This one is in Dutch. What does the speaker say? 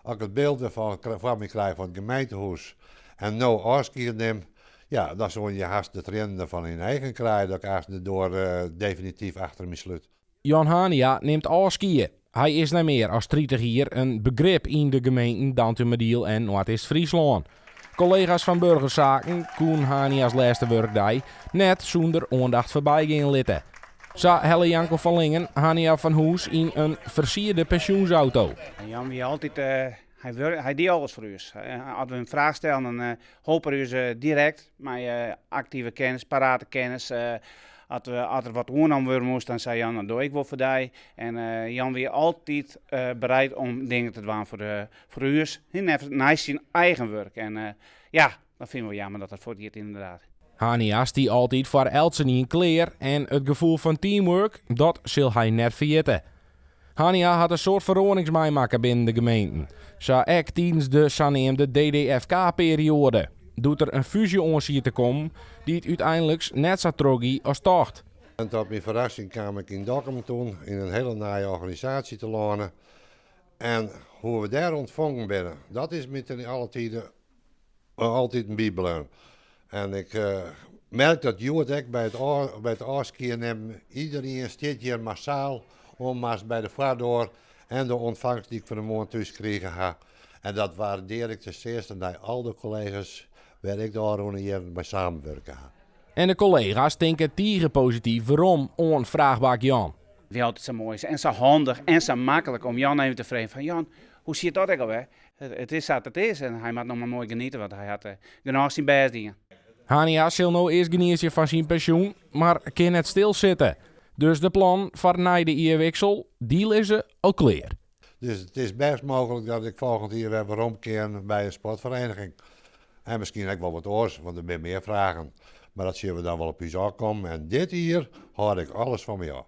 Als ik het beeld van me krijg van het gemeentehuis en nou afscheid neem, ja, dan zou je haast de trainen van hun eigen krijgen, dat ik haast de door definitief achter me sluit. Jan Hania neemt afscheid. Hij is niet meer als 30 hier een begrip in de gemeenten Dantumediel en Noord-Ist-Friesland. Collega's van burgerzaken koen Hania's laatste werkdag net zonder aandacht voorbij gaan litten. Zo Helle Janko van Lingen Hania van Hoes in een versierde pensioensauto. En Jan wie altijd, hij deed alles voor ons. Als we een vraag stellen, dan hopen we direct met actieve kennis, parate kennis. Als er wat ondernomen worden moest, dan zei Jan, dan doe ik wel voor die. En Jan weer altijd bereid om dingen te doen voor ons. En even naast zijn eigen werk. En ja, dat vinden we jammer dat dat voor dit inderdaad. Hania die altijd voor Elsen in kleer en het gevoel van teamwork, dat zal hij net vergeten. Hania had een soort verordeningsmijmaker binnen de gemeenten. Zo ook tijdens de zogenaamde DDFK-periode. Doet er een fusie te komen die het uiteindelijk net zo troggie als tocht. En tot mijn verrassing kwam ik in Dokkum toen in een hele naaie organisatie te lonen. En hoe we daar ontvangen werden, dat is met alle tijden altijd een bibelen. En ik merk dat Joet ook bij het afscheid nemen. Iedereen staat hier massaal om maar bij de vaardoor en de ontvangst die ik van de morgen thuis gekregen heb. En dat waardeer ik ten eerste bij al de collega's waar ik daar hier bij samenwerken heb. En de collega's denken tegen positief waarom onvraagbaar Jan. Wie altijd zo mooi is en zo handig en zo makkelijk om Jan even te vragen van Jan, hoe zie je dat alweer? Het is wat het is en hij moet nog maar mooi genieten, want hij had genoeg zijn best dingen. Hania zal nou eerst genieten van zijn pensioen, maar kan net stilzitten. Dus de plan voor na de Ierwiksel, die is ze al klaar. Dus het is best mogelijk dat ik volgend jaar weer omkeer bij een sportvereniging. En misschien ook wel wat oors, want er zijn meer vragen. Maar dat zien we dan wel op u komen. En dit hier hoor ik alles van me af.